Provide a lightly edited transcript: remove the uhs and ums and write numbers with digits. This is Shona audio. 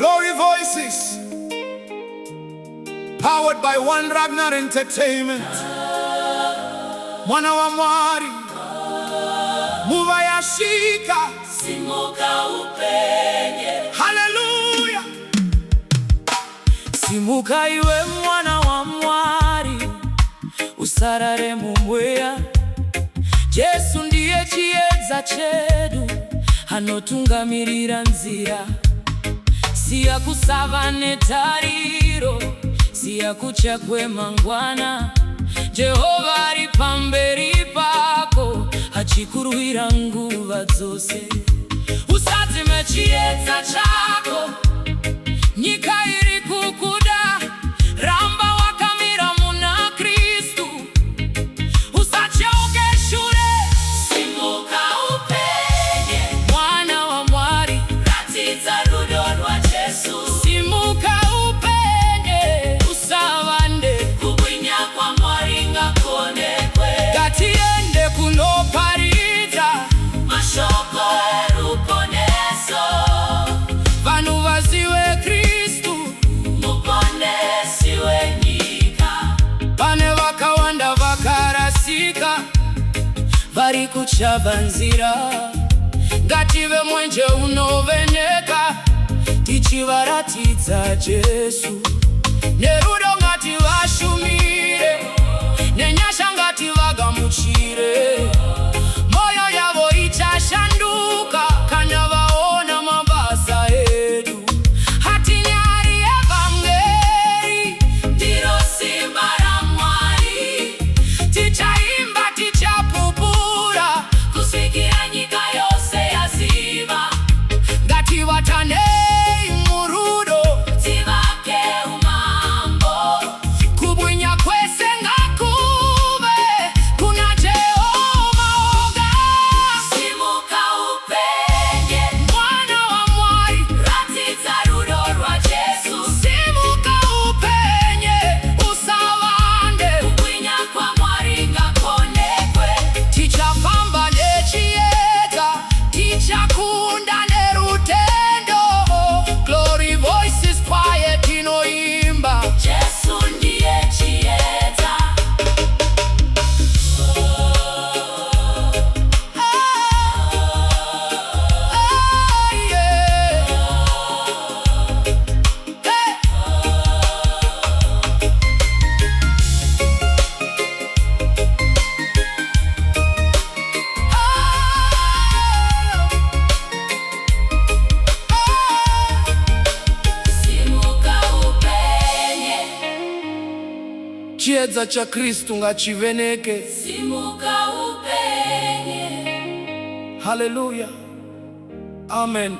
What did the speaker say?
Glory Voices, powered by One Ragnar Entertainment. Mwana wa Mwari, Nguva Yenyasha, Simuka Upenye. Hallelujah. Simuka iwe mwana wa Mwari, usarare mumweya. Jesu ndiye chiedza chedu, anotungamirira nzira. Siya kusava netariro, siya kucha kwemangwana. Jehova ari pamberi pako, achikurwira nguva dzose. Usadzime chiedza chako, nyika iri kukuda. Ramba wakamira muna Kristu, usacheuke shure. Simuka upenye, mwana wa Mwari, ratidza rudo rwa Jesu. Simuka upenye, usavande, kubwinya kwa Mwari ngakonekwe. Ngatiende kunoparidza mashoko eruponeso, vanhu vazive Kristu, muponesi wenyika. Pane vakawanda vakarasika, vari kuchava nzira. Ngative mwenje unovenyeka, tichivaratidza Jesu. Nerudo ngativashumire, nenyasha ngativagamuchire. Moyo yavo ichashanduka kana vaona mabasa edu. Hatinyari evangeli, ndiro simba ra Mwari. Tichaimba, tichapupura, kusvikira nyika yose yaziva. Ngativatanei murudo, tivake umambo. Kubwinya kwese ngakuve kuna Jehova oga. Simuka upenye, mwana wa Mwari, ratidza rudo rwa Jesu. Simuka upenye, usavande, kubwinya kwa Mwari ngakonekwe. Tichafamba nechiedza, tichakunda nerutendo. Glory Voices choir tinoimba, Jesu ndiye chiedza. Simuka upenye, chiedza cha Kristu ngachiveneke. Simuka upenye. Hallelujah. Amen.